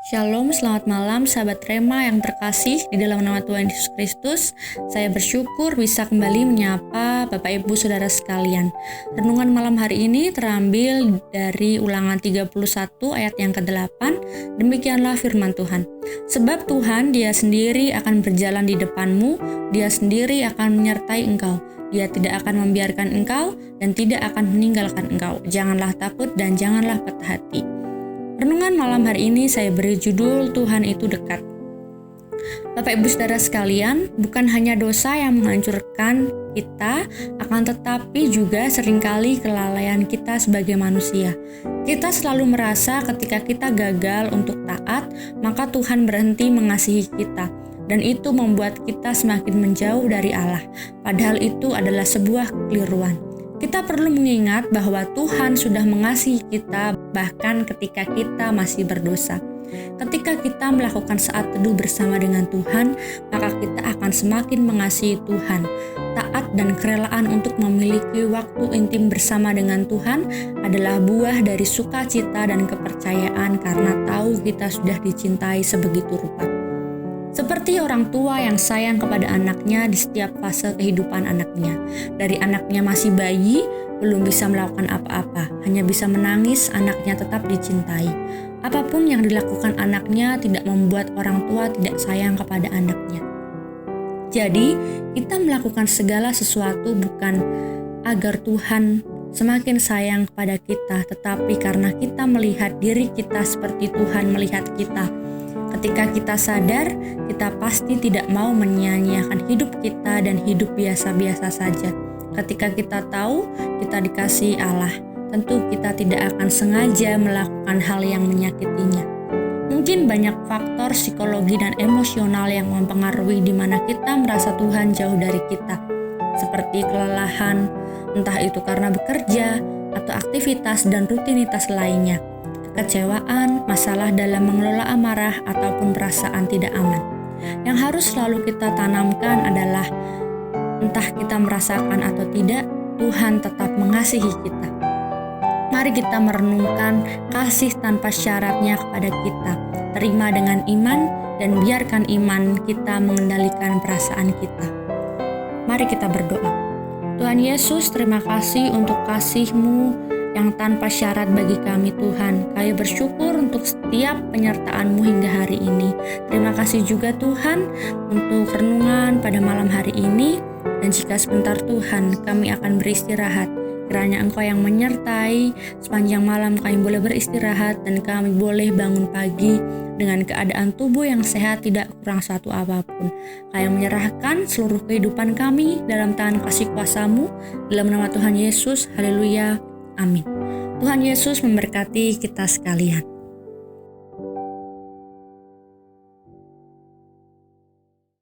Shalom, selamat malam sahabat Rema yang terkasih di dalam nama Tuhan Yesus Kristus. Saya bersyukur bisa kembali menyapa Bapak Ibu Saudara sekalian. Renungan malam hari ini terambil dari Ulangan 31 ayat yang ke-8. Demikianlah firman Tuhan. Sebab Tuhan Dia sendiri akan berjalan di depanmu, Dia sendiri akan menyertai engkau. Dia tidak akan membiarkan engkau dan tidak akan meninggalkan engkau. Janganlah takut dan janganlah patah hati. Renungan malam hari ini saya beri judul Tuhan itu dekat. Bapak Ibu Saudara sekalian, bukan hanya dosa yang menghancurkan kita, akan tetapi juga seringkali kelalaian kita sebagai manusia. Kita selalu merasa ketika kita gagal untuk taat, maka Tuhan berhenti mengasihi kita. Dan itu membuat kita semakin menjauh dari Allah. Padahal itu adalah sebuah kekeliruan. Kita perlu mengingat bahwa Tuhan sudah mengasihi kita bahkan ketika kita masih berdosa. Ketika kita melakukan saat teduh bersama dengan Tuhan, maka kita akan semakin mengasihi Tuhan. Taat dan kerelaan untuk memiliki waktu intim bersama dengan Tuhan adalah buah dari sukacita dan kepercayaan karena tahu kita sudah dicintai sebegitu rupa. Seperti orang tua yang sayang kepada anaknya di setiap fase kehidupan anaknya. Dari anaknya masih bayi, belum bisa melakukan apa-apa, hanya bisa menangis, anaknya tetap dicintai. Apapun yang dilakukan anaknya tidak membuat orang tua tidak sayang kepada anaknya. Jadi, kita melakukan segala sesuatu bukan agar Tuhan semakin sayang kepada kita, tetapi karena kita melihat diri kita seperti Tuhan melihat kita. Ketika kita sadar, kita pasti tidak mau menyia-nyiakan hidup kita dan hidup biasa-biasa saja. Ketika kita tahu kita dikasihi Allah, tentu kita tidak akan sengaja melakukan hal yang menyakitinya. Mungkin banyak faktor psikologi dan emosional yang mempengaruhi di mana kita merasa Tuhan jauh dari kita, seperti kelelahan, entah itu karena bekerja atau aktivitas dan rutinitas lainnya. Kekecewaan, masalah dalam mengelola amarah, ataupun perasaan tidak aman. Yang harus selalu kita tanamkan adalah entah kita merasakan atau tidak, Tuhan tetap mengasihi kita. Mari kita merenungkan kasih tanpa syaratnya kepada kita. Terima dengan iman dan biarkan iman kita mengendalikan perasaan kita. Mari kita berdoa. Tuhan Yesus, terima kasih untuk kasih-Mu yang tanpa syarat bagi kami Tuhan. Kami bersyukur untuk setiap penyertaan-Mu hingga hari ini. Terima kasih juga Tuhan untuk renungan pada malam hari ini. Dan jika sebentar Tuhan kami akan beristirahat, kiranya Engkau yang menyertai sepanjang malam kami boleh beristirahat dan kami boleh bangun pagi dengan keadaan tubuh yang sehat, tidak kurang satu apapun. Kami menyerahkan seluruh kehidupan kami dalam tangan kasih kuasa-Mu, dalam nama Tuhan Yesus. Haleluya. Amin. Tuhan Yesus memberkati kita sekalian.